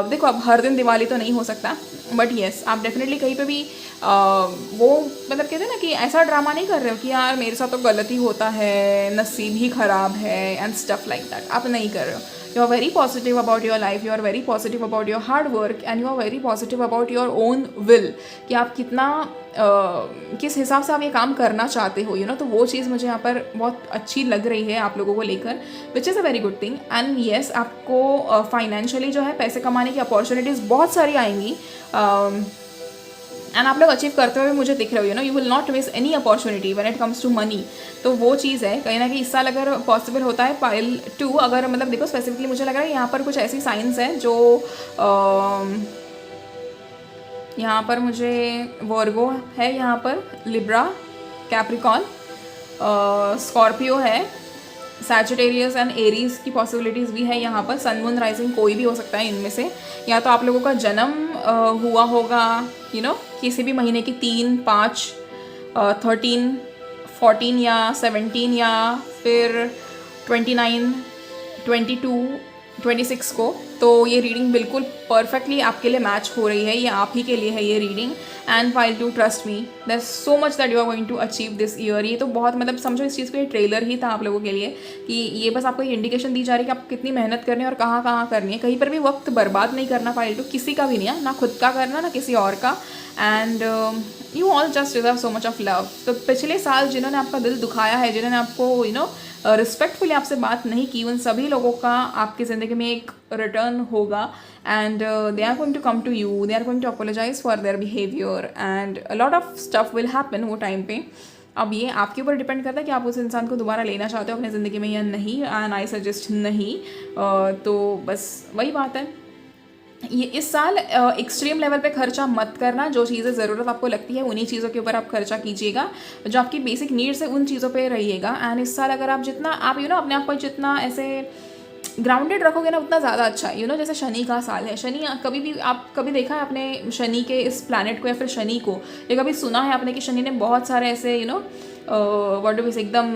देखो, अब हर दिन दिवाली तो नहीं हो सकता, बट येस आप डेफिनेटली कहीं पे भी वो मतलब कहते हैं ना कि ऐसा ड्रामा नहीं कर रहे हो कि यार मेरे साथ तो गलती होता है, नसीब ही ख़राब है एंड स्टफ लाइक दैट, आप नहीं कर रहे हो। You are very positive about your life, you are very positive about your hard work and you are very positive about your own will, कि आप कितना किस हिसाब से आप ये काम करना चाहते हो, तो वो चीज़ मुझे यहाँ पर बहुत अच्छी लग रही है आप लोगों को लेकर, विच is a very good thing. And yes, आपको फाइनेंशियली जो है पैसे कमाने की अपॉर्चुनिटीज़ बहुत सारी आएंगी, एंड आप लोग अचीव करते हुए मुझे दिख रहे हो, you will not miss any opportunity when it comes to money. तो वो चीज़ है कहीं ना कहीं इस साल अगर पॉसिबल होता है पाइल 2, अगर मतलब देखो स्पेसिफिकली मुझे लग रहा है यहाँ पर कुछ ऐसी साइंस हैं जो यहाँ पर मुझे वर्गो है, यहाँ पर लिब्रा, कैप्रिकॉन, स्कॉर्पियो है, सैजिटेरियस एंड एरीज की पॉसिबिलिटीज़ भी है यहाँ पर। सन मून राइजिंग कोई भी हो सकता है इनमें से, या तो आप लोगों का जन्म हुआ होगा किसी भी महीने की 3, 5, 13, 14 या 17 या फिर 29, 22, 26 को। तो ये रीडिंग बिल्कुल परफेक्टली आपके लिए मैच हो रही है, ये आप ही के लिए है ये reading. And pile two trust me, there is so much that you are going to achieve this year. ये तो बहुत मतलब समझो इस चीज़ को ये ट्रेलर ही था आप लोगों के लिए, कि ये बस आपको ये इंडिकेशन दी जा रही है कि आप कितनी मेहनत करनी है और कहाँ कहाँ करनी है। कहीं पर भी वक्त बर्बाद नहीं करना फाइल टू, किसी का भी नहीं है, ना खुद का करना ना किसी और का। And you all just deserve so much of love. तो पिछले साल जिन्होंने आपका दिल दुखाया है, जिन्होंने आपको रिस्पेक्टफुली आपसे बात नहीं की, उन सभी लोगों का आपकी ज़िंदगी में एक रिटर्न होगा। And they are going to come to you, they are going to apologise for their behaviour and a lot of stuff will happen वो टाइम पे। अब ये आपके ऊपर डिपेंड करता है कि आप उस इंसान को दोबारा लेना चाहते हो अपनी ज़िंदगी में या नहीं, एंड आई सजेस्ट नहीं। तो बस वही बात है, ये इस साल एक्सट्रीम लेवल पे खर्चा मत करना। जो चीज़ें ज़रूरत आपको लगती है उन्हीं चीज़ों के ऊपर आप खर्चा कीजिएगा, जो आपकी बेसिक नीड्स है उन चीज़ों पे रहिएगा। एंड इस साल अगर आप जितना आप अपने आप को जितना ऐसे ग्राउंडेड रखोगे ना, उतना ज़्यादा अच्छा है। जैसे शनि का साल है, शनि कभी भी आप कभी देखा है आपने शनि के इस प्लैनेट को या फिर शनि को, या कभी सुना है आपने कि शनि ने बहुत सारे ऐसे व्हाट डू वी से एकदम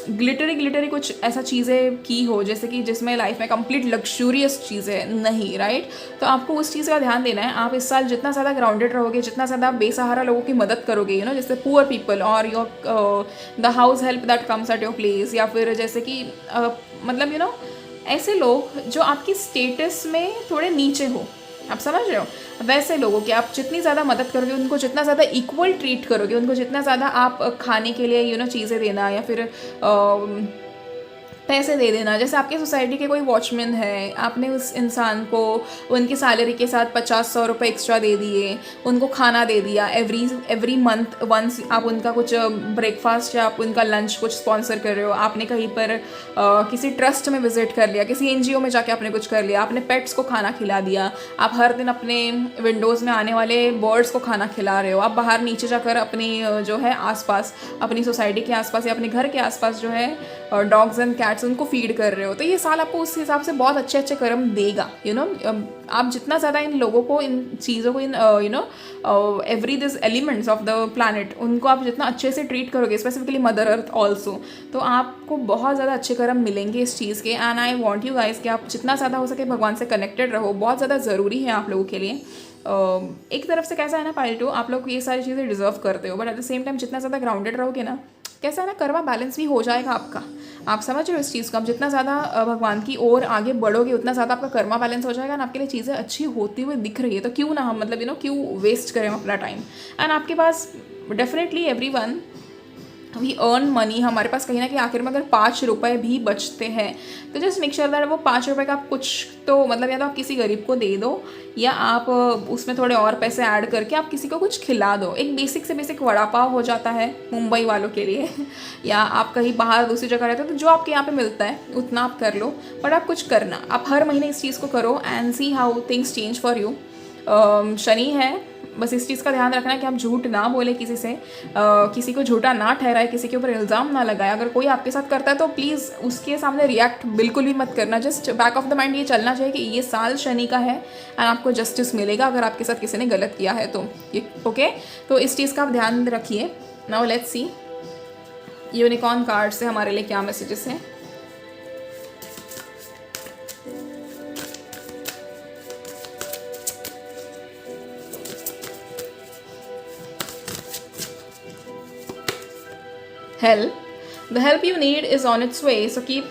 ग्लिटरी कुछ ऐसा चीज़ें की हो, जैसे कि जिसमें लाइफ में कंप्लीट लग्जूरियस चीज़ें नहीं, राइट। तो आपको उस चीज़ का ध्यान देना है। आप इस साल जितना ज़्यादा ग्राउंडेड रहोगे, जितना ज़्यादा बेसहारा लोगों की मदद करोगे, जैसे पुअर पीपल और your the house help that comes at your place, या फिर जैसे कि मतलब ऐसे लोग जो आपकी स्टेटस में थोड़े नीचे हो, आप समझ रहे हो, वैसे लोगों की आप जितनी ज़्यादा मदद करोगे, उनको जितना ज़्यादा इक्वल ट्रीट करोगे, उनको जितना ज़्यादा आप खाने के लिए चीज़ें देना या फिर पैसे दे देना। जैसे आपके सोसाइटी के कोई वॉचमैन है, आपने उस इंसान को उनकी सैलरी के साथ 50-100 रुपये एक्स्ट्रा दे दिए, उनको खाना दे दिया एवरी मंथ वंस, आप उनका कुछ ब्रेकफास्ट या आप उनका लंच कुछ स्पॉन्सर कर रहे हो। आपने कहीं पर किसी ट्रस्ट में विजिट कर लिया, किसी NGO में जाके आपने कुछ कर लिया, आपने पेट्स को खाना खिला दिया, आप हर दिन अपने विंडोज़ में आने वाले बर्ड्स को खाना खिला रहे हो, आप बाहर नीचे जाकर अपनी जो है आसपास, अपनी सोसाइटी के आसपास या अपने घर के आसपास जो है डॉग्स एंड कैट्स उनको फीड कर रहे हो। तो ये साल आपको उस हिसाब से बहुत अच्छे अच्छे कर्म देगा। आप जितना ज़्यादा इन लोगों को, इन चीज़ों को, in every this elements of the planet, उनको आप जितना अच्छे से ट्रीट करोगे, स्पेसिफिकली मदर अर्थ ऑल्सो, तो आपको बहुत ज़्यादा अच्छे कर्म मिलेंगे इस चीज़ के। And I want you guys कि आप जितना ज़्यादा हो सके भगवान से कनेक्टेड रहो, बहुत ज़्यादा ज़रूरी है आप लोगों के लिए। एक तरफ से कैसा है ना पाइल टू, आप लोग ये सारी चीज़ें डिजर्व करते हो, but at the same time जितना ज़्यादा ग्राउंडेड रहोगे ना, कैसा है ना, कर्मा बैलेंस भी हो जाएगा आपका। आप समझ रहे हो इस चीज़ को, आप जितना ज़्यादा भगवान की ओर आगे बढ़ोगे, उतना ज़्यादा आपका कर्मा बैलेंस हो जाएगा, और आपके लिए चीज़ें अच्छी होती हुई दिख रही है। तो क्यों ना हम मतलब क्यों वेस्ट करें अपना टाइम। एंड आपके पास definitely everyone we earn money, हमारे पास कहीं ना कहीं आखिर में अगर 5 रुपये भी बचते हैं, तो जस्ट मेक श्योर दैट वो 5 रुपये का आप कुछ तो मतलब या तो आप किसी गरीब को दे दो, या आप उसमें थोड़े और पैसे ऐड करके आप किसी को कुछ खिला दो। एक बेसिक से बेसिक वड़ा पाव हो जाता है मुंबई वालों के लिए या आप कहीं बाहर दूसरी जगह रहते हो, तो जो आपके यहाँ पे मिलता है उतना आप कर लो, बट आप कुछ करना, आप हर महीने इस चीज़ को करो and see how things change for you. Shani है, बस इस चीज़ का ध्यान रखना है कि आप झूठ ना बोले किसी से, किसी को झूठा ना ठहराए, किसी के ऊपर इल्ज़ाम ना लगाए। अगर कोई आपके साथ करता है तो प्लीज़ उसके सामने रिएक्ट बिल्कुल भी मत करना। Just back of the mind ये चलना चाहिए कि ये साल शनि का है एंड आपको जस्टिस मिलेगा अगर आपके साथ किसी ने गलत किया है तो। ये ओके, तो इस चीज़ का आप ध्यान रखिए। Now let's see unicorn card से हमारे लिए क्या मैसेजेस हैं। Help, the help you need is on it's way, so keep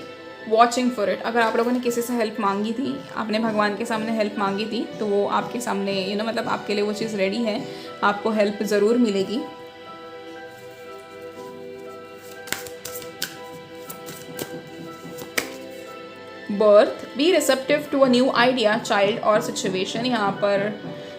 watching for it. अगर आप लोगों ने किसी से हेल्प मांगी थी, आपने भगवान के सामने हेल्प मांगी थी, तो वो आपके सामने मतलब आपके लिए वो चीज़ रेडी है, आपको हेल्प ज़रूर मिलेगी। Birth, be receptive to a new idea, child और सिचुएशन। यहाँ पर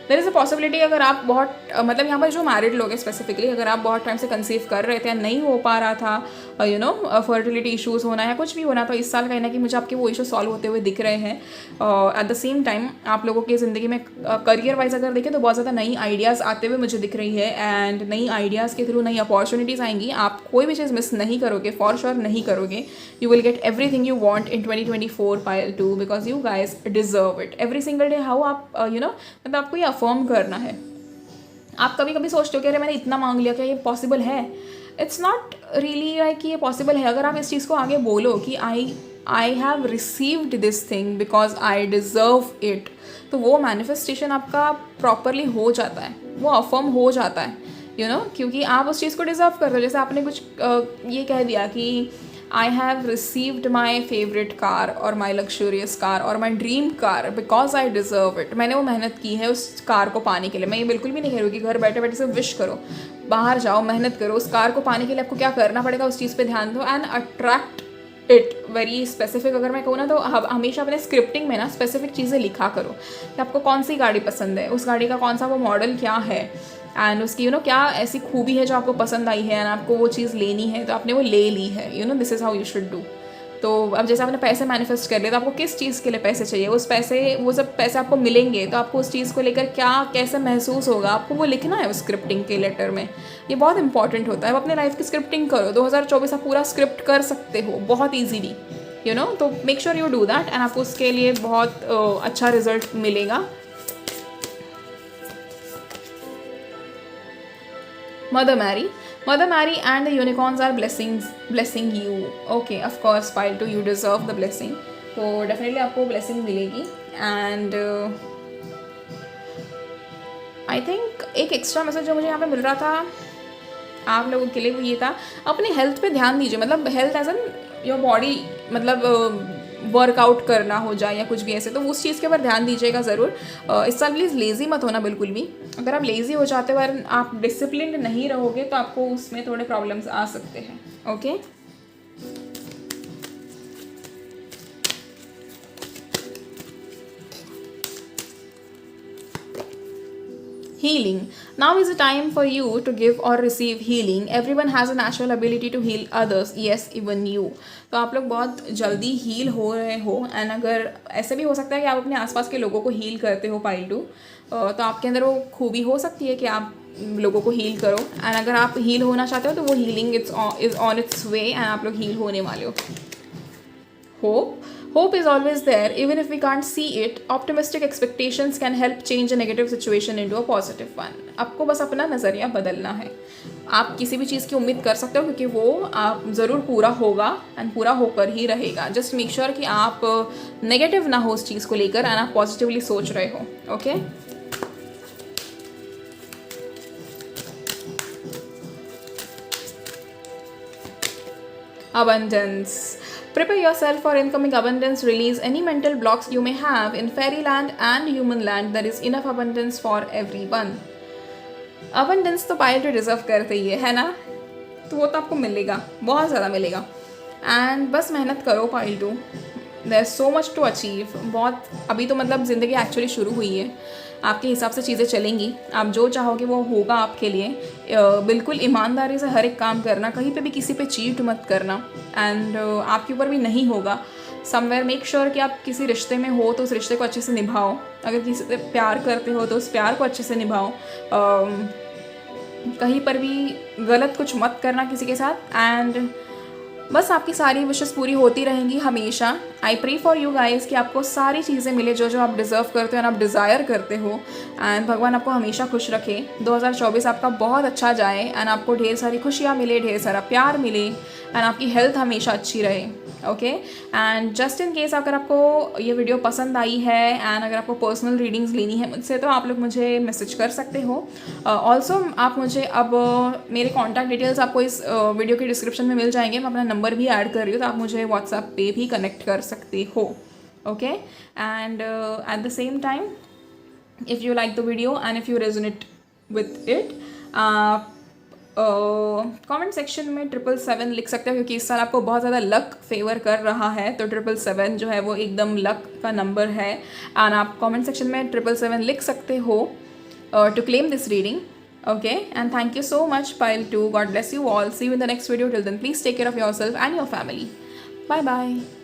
देयर इज़ अ पॉसिबिलिटी अगर आप बहुत मतलब यहाँ पर जो मैरिड लोग हैं स्पेसिफिकली, अगर आप बहुत टाइम से कंसीव कर रहे थे, नहीं हो पा रहा था, फर्टिलिटी इश्यूज़ होना या कुछ भी होना, तो इस साल कहीं ना कहीं मुझे आपके वो इशू सॉल्व होते हुए दिख रहे हैं। एट द सेम टाइम आप लोगों की ज़िंदगी में करियर वाइज अगर देखें तो बहुत ज़्यादा नई आइडियाज़ आते हुए मुझे दिख रही है एंड नई आइडियाज़ के थ्रू नई अपॉर्चुनिटीज़ आएंगी। आप कोई भी चीज़ मिस नहीं करोगे, फॉर श्योर नहीं करोगे। You will get everything you want in 2024 pile 2 because you guys deserve it every single day. How आप मतलब आपको ये अफर्म करना है। आप कभी कभी सोचते हो कि अरे मैंने इतना मांग लिया, क्या ये पॉसिबल है? इट्स नॉट रियली लाइक कि ये पॉसिबल है। अगर आप इस चीज़ को आगे बोलो कि I have received this thing because I deserve it, तो वो मैनिफेस्टेशन आपका प्रॉपरली हो जाता है, वो अफर्म हो जाता है, क्योंकि आप उस चीज़ को डिज़र्व करते हो। जैसे आपने कुछ ये कह दिया कि I have received my favorite car or my luxurious car or my dream car because I deserve it। मैंने वो मेहनत की है उस कार को पाने के लिए। मैं ये बिल्कुल भी नहीं कह रही हूँ कि घर बैठे बैठे सिर्फ विश करो, बाहर जाओ, मेहनत करो। उस कार को पाने के लिए आपको क्या करना पड़ेगा, उस चीज़ पे ध्यान दो and attract it very specific. अगर मैं कहूँ ना तो हमेशा अपने स्क्रिप्टिंग में ना स्पेसिफिक चीज़ें लिखा करो कि आपको कौन सी गाड़ी पसंद है, उस गाड़ी का कौन सा वो मॉडल क्या है एंड उसकी क्या ऐसी खूबी है जो आपको पसंद आई है एंड आपको वो चीज़ लेनी है, तो आपने वो ले ली है। This is how you should do. तो अब जैसे आपने पैसे मैनिफेस्ट कर लिए, तो आपको किस चीज़ के लिए पैसे चाहिए, वो सब पैसे आपको मिलेंगे तो आपको उस चीज़ को लेकर क्या कैसे महसूस होगा, आपको वो लिखना है उस स्क्रिप्टिंग के लेटर में। ये बहुत इंपॉर्टेंट होता है। आप अपने लाइफ की स्क्रिप्टिंग करो। 2024 आप पूरा स्क्रिप्ट कर सकते हो बहुत ईजीली, तो make sure you do that and आपको उसके लिए बहुत अच्छा रिजल्ट मिलेगा। Mother Mary and the unicorns are blessing you. Okay, of course, pile 2 you deserve the blessing. तो definitely आपको blessing मिलेगी and I think एक एक्स्ट्रा मैसेज जो मुझे यहाँ पे मिल रहा था आप लोगों के लिए वो ये था, अपनी हेल्थ पे ध्यान दीजिए। मतलब health as in your body, मतलब वर्कआउट करना हो जाए या कुछ भी ऐसे, तो उस चीज़ के ऊपर ध्यान दीजिएगा ज़रूर। इस साल प्लीज़ लेज़ी मत होना बिल्कुल भी। अगर आप लेज़ी हो जाते हो और आप डिसिप्लिन नहीं रहोगे तो आपको उसमें थोड़े प्रॉब्लम्स आ सकते हैं। Okay, healing. Now is the time for you to give or receive healing. Everyone has a natural ability to heal others. Yes, even you. तो आप लोग बहुत जल्दी हील हो रहे हो एंड अगर ऐसे भी हो सकता है कि आप अपने आसपास के लोगों को हील करते हो पाइल 2, तो आपके अंदर वो खूबी हो सकती है कि आप लोगों को हील करो एंड अगर आप हील होना चाहते हो तो वो healing is on it's way and आप लोग हील होने वाले हो। Hope is always there, even if we can't see it. Optimistic expectations can help change a negative situation into a positive one. आपको बस अपना नज़रिया बदलना है। आप किसी भी चीज़ की उम्मीद कर सकते हो क्योंकि वो आप ज़रूर पूरा होगा एंड पूरा होकर ही रहेगा। जस्ट मेक श्योर कि आप नेगेटिव ना हो उस चीज़ को लेकर एंड आप पॉजिटिवली सोच रहे हो। Okay, abundance. Prepare yourself for incoming abundance. Release any mental blocks you may have. In fairyland and human land, there is enough abundance for everyone. Abundance तो पाइल 2 डिजर्व करते ही है ना, तो वो तो आपको मिलेगा, बहुत ज़्यादा मिलेगा एंड बस मेहनत करो pile 2। There is so much to achieve. बहुत अभी तो मतलब ज़िंदगी एक्चुअली शुरू हुई है। आपके हिसाब से चीज़ें चलेंगी, आप जो चाहोगे वो होगा आपके लिए। बिल्कुल ईमानदारी से हर एक काम करना, कहीं पे भी किसी पे चीट मत करना एंड आपके ऊपर भी नहीं होगा। समवेयर मेक श्योर कि आप किसी रिश्ते में हो तो उस रिश्ते को अच्छे से निभाओ, अगर किसी से प्यार करते हो तो उस प्यार को अच्छे से निभाओ, कहीं पर भी गलत कुछ मत करना किसी के साथ। एंड बस आपकी सारी विशेस पूरी होती रहेंगी हमेशा। I pray for you guys कि आपको सारी चीज़ें मिले जो जो आप डिज़र्व करते हो और आप डिज़ायर करते हो। एंड भगवान आपको हमेशा खुश रखे, 2024 आपका बहुत अच्छा जाए एंड आपको ढेर सारी खुशियाँ मिले, ढेर सारा प्यार मिले एंड आपकी हेल्थ हमेशा अच्छी रहे। Okay, and just in case अगर आपको ये वीडियो पसंद आई है एंड अगर आपको पर्सनल रीडिंग्स लेनी है मुझसे तो आप लोग मुझे मैसेज कर सकते हो। ऑल्सो आप मुझे अब मेरे कॉन्टैक्ट डिटेल्स आपको इस वीडियो के डिस्क्रिप्शन में मिल जाएंगे, मैं अपना नंबर भी ऐड कर रही हूँ तो आप मुझे व्हाट्सएप पे भी कनेक्ट कर सकते हो। Okay, and eight the same time if you like the video and if you resonate with it, comment section में 777 लिख सकते हो, क्योंकि इस साल आपको बहुत ज़्यादा लक फेवर कर रहा है, तो 777 जो है वो एकदम लक का नंबर है। एंड आप कमेंट सेक्शन में 777 लिख सकते हो to claim this reading. Okay, and thank you so much, Pile 2. God bless you all. See you in the next video. Till then, please take care of yourself and your family. Bye bye.